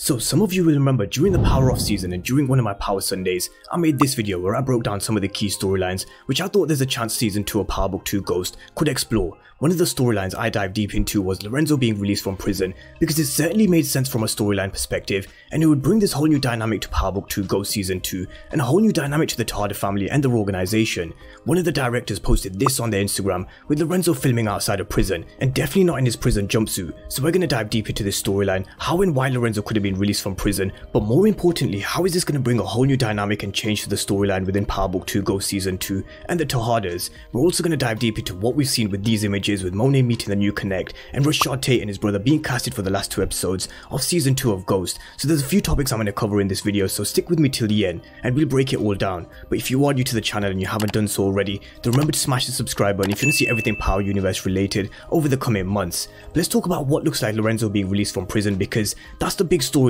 So some of you will remember during the Power Off season and during one of my Power Sundays, I made this video where I broke down some of the key storylines which I thought there's a chance season 2 of Power Book 2 Ghost could explore. One of the storylines I dived deep into was Lorenzo being released from prison, because it certainly made sense from a storyline perspective, and it would bring this whole new dynamic to Power Book 2 Ghost Season 2 and a whole new dynamic to the Tarda family and their organization. One of the directors posted this on their Instagram with Lorenzo filming outside of prison and definitely not in his prison jumpsuit, so we're going to dive deep into this storyline, how and why Lorenzo could have been released from prison, but more importantly, how is this going to bring a whole new dynamic and change to the storyline within Power Book 2 Ghost Season 2 and the Tejadas. We're also going to dive deep into what we've seen with these images with Monet meeting the new Connect and Rashad Tate and his brother being casted for the last 2 episodes of Season 2 of Ghost. So there's a few topics I'm going to cover in this video, so stick with me till the end and we'll break it all down. But if you are new to the channel and you haven't done so already, then remember to smash the subscribe button if you want to see everything Power Universe related over the coming months. But let's talk about what looks like Lorenzo being released from prison, because that's the big storyline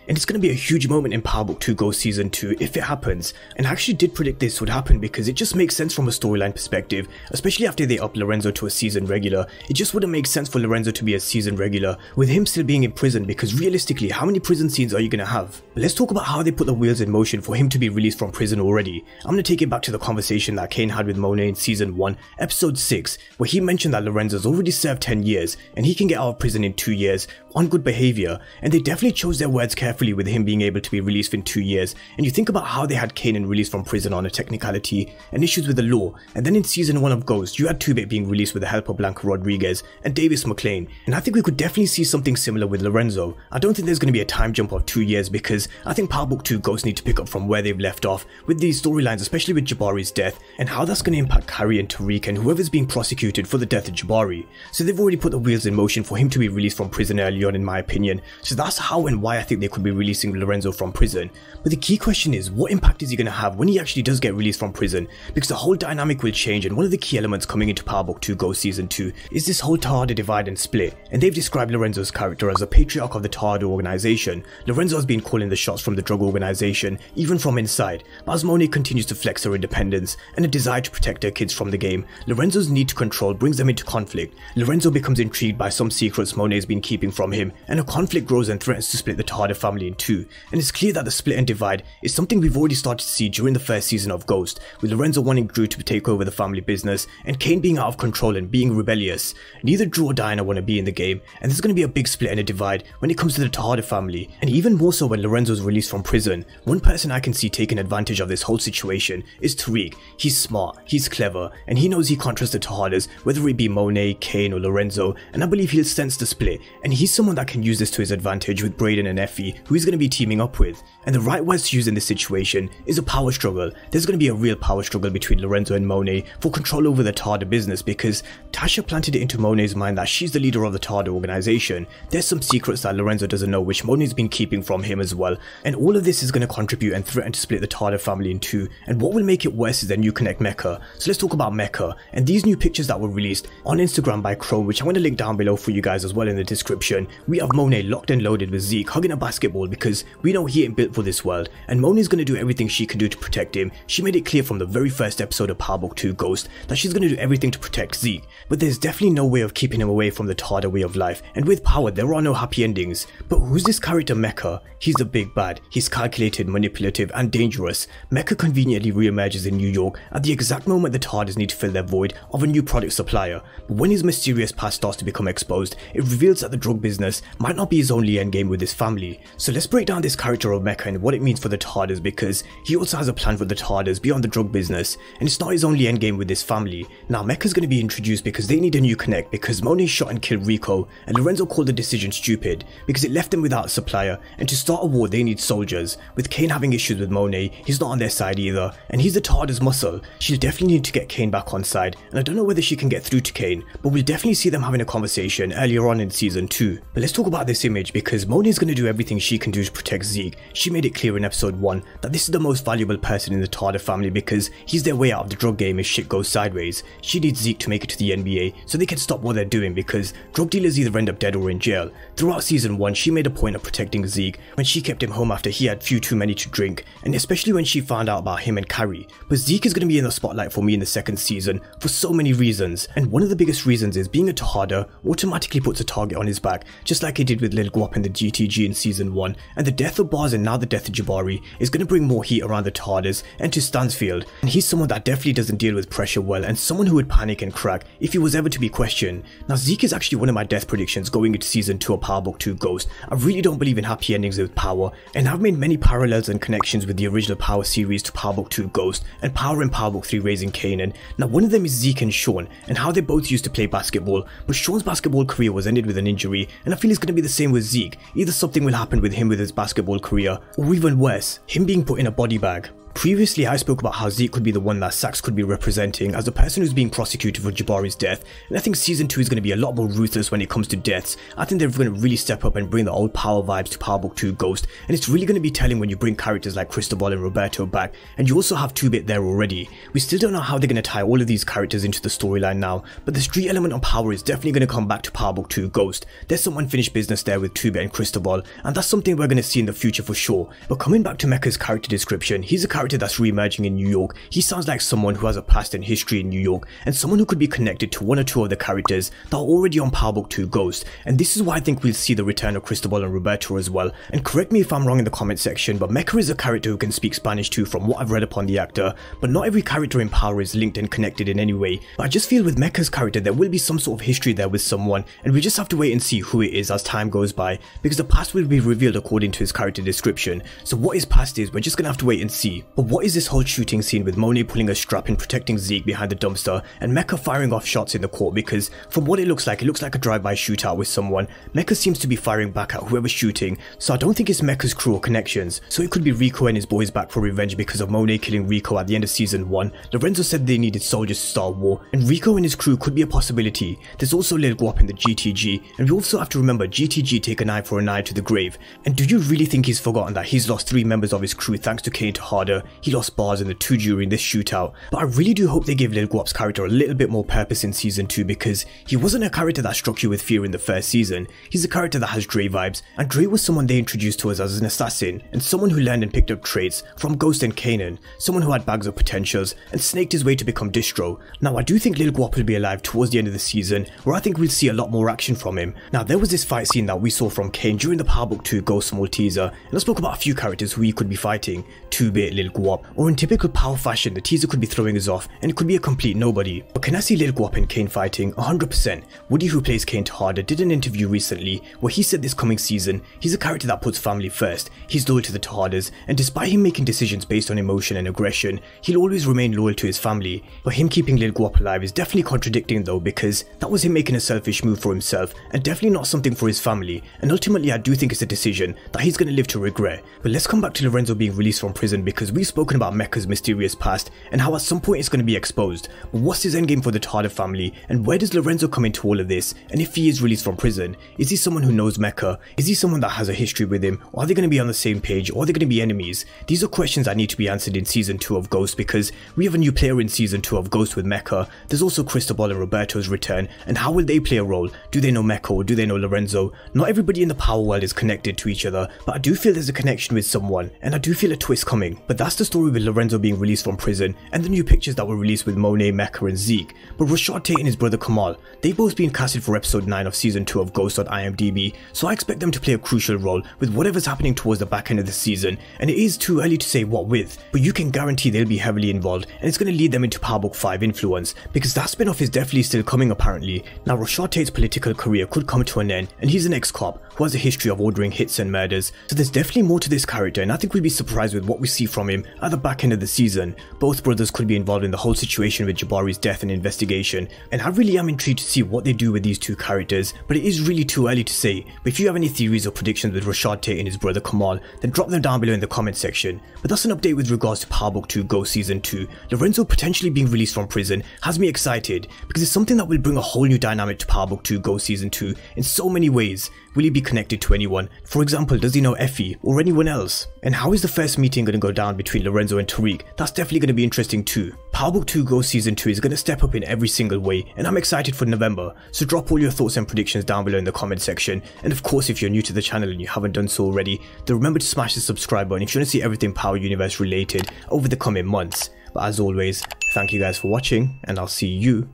and it's going to be a huge moment in Power Book 2 Ghost Season 2 if it happens. And I actually did predict this would happen because it just makes sense from a storyline perspective, especially after they upped Lorenzo to a season regular. It just wouldn't make sense for Lorenzo to be a season regular with him still being in prison, because realistically, how many prison scenes are you going to have? But let's talk about how they put the wheels in motion for him to be released from prison already. I'm going to take it back to the conversation that Kane had with Monet in Season 1, Episode 6, where he mentioned that Lorenzo's already served 10 years and he can get out of prison in 2 years on good behavior, and they definitely chose their words carefully with him being able to be released in 2 years. And you think about how they had Kanan released from prison on a technicality and issues with the law, and then in Season 1 of Ghost, you had 2-Bit being released with the help of Blanca Rodriguez and Davis McLean, and I think we could definitely see something similar with Lorenzo. I don't think there's going to be a time jump of 2 years, because I think Power Book 2 Ghost need to pick up from where they've left off with these storylines, especially with Jabari's death and how that's going to impact Carrie and Tariq and whoever's being prosecuted for the death of Jabari. So they've already put the wheels in motion for him to be released from prison early on, in my opinion. So that's how and why I think they could be releasing Lorenzo from prison. But the key question is, what impact is he going to have when he actually does get released from prison? Because the whole dynamic will change, and one of the key elements coming into Power Book 2 Ghost Season 2 is this whole Tarda divide and split, and they've described Lorenzo's character as a patriarch of the Tarda organization. Lorenzo has been calling the shots from the drug organization, even from inside, but as Monet continues to flex her independence and a desire to protect her kids from the game, Lorenzo's need to control brings them into conflict. Lorenzo becomes intrigued by some secrets Monet's been keeping from him, and a conflict grows and threatens to split the Tarda family in two. And it's clear that the split and divide is something we've already started to see during the first season of Ghost, with Lorenzo wanting Drew to take over the family business and Kane being out of control and being rebellious. Neither Drew or Diana want to be in the game, and there's going to be a big split and a divide when it comes to the Tarda family, and even more so when Lorenzo's released from prison. One person I can see taking advantage of this whole situation is Tariq. He's smart, he's clever, and he knows he can't trust the Tejadas, whether it be Monet, Kane or Lorenzo, and I believe he'll sense the split, and he's someone that can use this to his advantage with Brayden and Effie, who he's going to be teaming up with. And the right words to use in this situation is a power struggle. There's going to be a real power struggle between Lorenzo and Monet for control over the Tarda business, because Tasha planted it into Monet's mind that she's the leader of the Tarda organization. There's some secrets that Lorenzo doesn't know which Monet's been keeping from him as well, and all of this is going to contribute and threaten to split the Tarda family in two. And what will make it worse is their new Connect Mecca. So let's talk about Mecca and these new pictures that were released on Instagram by Chrome, which I'm going to link down below for you guys as well in the description. We have Monet locked and loaded with Zeke hugging a basketball, because we know he ain't built for this world, and Monet's going to do everything she can do to protect him. She made it clear from the very first episode of Power Book 2 Ghost that she's going to do everything to protect Zeke, but there's definitely no way of keeping him away from the Tarda way of life, and with power there are no happy endings. But who's this character Mecca? He's the big bad. He's calculated, manipulative and dangerous. Mecca conveniently re-emerges in New York at the exact moment the Tardas need to fill their void of a new product supplier. But when his mysterious past starts to become exposed, it reveals that the drug business might not be his only endgame with his family. So let's break down this character of Mecca and what it means for the Tardas, because he also has a plan for the Tardas beyond the drug business, and it's not his only endgame with this family. Now Mecca's going to be introduced because they need a new Connect, because Monet shot and killed Rico, and Lorenzo called the decision stupid because it left them without a supplier, and to start a war they need soldiers. With Kane having issues with Monet, he's not on their side either, and he's the Tarda's muscle. She'll definitely need to get Kane back on side, and I don't know whether she can get through to Kane, but we'll definitely see them having a conversation earlier on in season 2. But let's talk about this image, because Monet's going to do everything she can do to protect Zeke. She made it clear in episode 1 that this is the most valuable person in the Tarda family, because he's their way out of the drug game if shit goes sideways. She needs Zeke to make it to the NBA so they can stop what they're doing, because drug dealers either end up dead or in jail. Throughout season 1 she made a point of protecting Zeke when she kept kept him home after he had few too many to drink, and especially when she found out about him and Carrie. But Zeke is going to be in the spotlight for me in the second season for so many reasons, and one of the biggest reasons is being a Tejada automatically puts a target on his back, just like he did with Lil Guap in the GTG in season 1, and the death of Bars and now the death of Jabari is going to bring more heat around the Tejadas and to Stansfield, and he's someone that definitely doesn't deal with pressure well, and someone who would panic and crack if he was ever to be questioned. Now Zeke is actually one of my death predictions going into season 2 of Power Book 2 Ghost. I really don't believe in happy endings with Power, and I've made many parallels and connections with the original Power series to Power Book 2 Ghost and Power in Power Book 3 Raising Kanan. Now one of them is Zeke and Sean, and how they both used to play basketball, but Sean's basketball career was ended with an injury, and I feel it's going to be the same with Zeke. Either something will happen with him with his basketball career, or even worse, him being put in a body bag. Previously, I spoke about how Zeke could be the one that Saxe could be representing as the person who's being prosecuted for Jabari's death, and I think season 2 is going to be a lot more ruthless when it comes to deaths. I think they're going to really step up and bring the old Power vibes to Power Book 2 Ghost, and it's really going to be telling when you bring characters like Cristobal and Roberto back, and you also have 2-Bit there already. We still don't know how they're going to tie all of these characters into the storyline now, but the street element on Power is definitely going to come back to Power Book 2 Ghost. There's some unfinished business there with 2-Bit and Cristobal, and that's something we're going to see in the future for sure. But coming back to Mecha's character description, he's a character that's re-emerging in New York. He sounds like someone who has a past and history in New York, and someone who could be connected to one or two of the characters that are already on Power Book 2 Ghost, and this is why I think we'll see the return of Cristobal and Roberto as well. And correct me if I'm wrong in the comment section, but Mecha is a character who can speak Spanish too from what I've read upon the actor, but not every character in Power is linked and connected in any way. But I just feel with Mecha's character there will be some sort of history there with someone, and we just have to wait and see who it is as time goes by, because the past will be revealed according to his character description. So what his past is, we're just gonna have to wait and see. But what is this whole shooting scene with Monet pulling a strap and protecting Zeke behind the dumpster, and Mecha firing off shots in the court? Because from what it looks like a drive-by shootout with someone. Mecha seems to be firing back at whoever's shooting, so I don't think it's Mecha's crew or connections. So it could be Rico and his boys back for revenge because of Monet killing Rico at the end of season 1. Lorenzo said they needed soldiers to start a war, and Rico and his crew could be a possibility. There's also Lil Guap in the GTG, and we also have to remember GTG take an eye for an eye to the grave. And do you really think he's forgotten that he's lost 3 members of his crew thanks to Kane Tejada? He lost Bars and the 2 during this shootout. But I really do hope they give Lil Guap's character a little bit more purpose in season 2, because he wasn't a character that struck you with fear in the first season. He's a character that has Dre vibes, and Dre was someone they introduced to us as an assassin, and someone who learned and picked up traits from Ghost and Kanan, someone who had bags of potentials and snaked his way to become Distro. Now I do think Lil Guap will be alive towards the end of the season, where I think we'll see a lot more action from him. Now there was this fight scene that we saw from Kane during the Power Book 2 Ghost small teaser, and I spoke about a few characters who he could be fighting, 2-Bit, Lil Guap, or in typical Power fashion the teaser could be throwing us off and it could be a complete nobody. But can I see Lil Guap and Kane fighting? 100%. Woody, who plays Kane Tejada, did an interview recently where he said this coming season he's a character that puts family first, he's loyal to the Tejadas, and despite him making decisions based on emotion and aggression, he'll always remain loyal to his family. But him keeping Lil Guap alive is definitely contradicting though, because that was him making a selfish move for himself and definitely not something for his family, and ultimately I do think it's a decision that he's going to live to regret. But let's come back to Lorenzo being released from prison, because we've spoken about Mecha's mysterious past and how at some point it's going to be exposed. But what's his endgame for the Tejada family, and where does Lorenzo come into all of this? And if he is released from prison, is he someone who knows Mecha? Is he someone that has a history with him? Or are they going to be on the same page, or are they going to be enemies? These are questions that need to be answered in season 2 of Ghost, because we have a new player in season 2 of Ghost with Mecha. There's also Cristobal and Roberto's return, and how will they play a role? Do they know Mecha or do they know Lorenzo? Not everybody in the Power world is connected to each other, but I do feel there's a connection with someone, and I do feel a twist coming. But that's the story with Lorenzo being released from prison, and the new pictures that were released with Monet, Mecha and Zeke. But Rashad Tate and his brother Kamal, they've both been casted for episode 9 of season 2 of Ghost on IMDb, so I expect them to play a crucial role with whatever's happening towards the back end of the season, and it is too early to say what with, but you can guarantee they'll be heavily involved, and it's going to lead them into Power Book 5 influence, because that spin-off is definitely still coming apparently. Now Rashad Tate's political career could come to an end, and he's an ex-cop who has a history of ordering hits and murders, so there's definitely more to this character, and I think we'll be surprised with what we see from him at the back end of the season. Both brothers could be involved in the whole situation with Jabari's death and investigation, and I really am intrigued to see what they do with these two characters, but it is really too early to say. But if you have any theories or predictions with Rashad Tate and his brother Kamal, then drop them down below in the comment section. But that's an update with regards to Power Book 2 Ghost Season 2. Lorenzo potentially being released from prison has me excited, because it's something that will bring a whole new dynamic to Power Book 2 Ghost Season 2 in so many ways. Will he be connected to anyone? For example, does he know Effie or anyone else? And how is the first meeting going to go down between between Lorenzo and Tariq, that's definitely going to be interesting too. Power Book 2 Ghost Season 2 is going to step up in every single way, and I'm excited for November, so drop all your thoughts and predictions down below in the comment section. And of course, if you're new to the channel and you haven't done so already, then remember to smash the subscribe button if you want to see everything Power Universe related over the coming months. But as always, thank you guys for watching, and I'll see you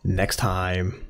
next time.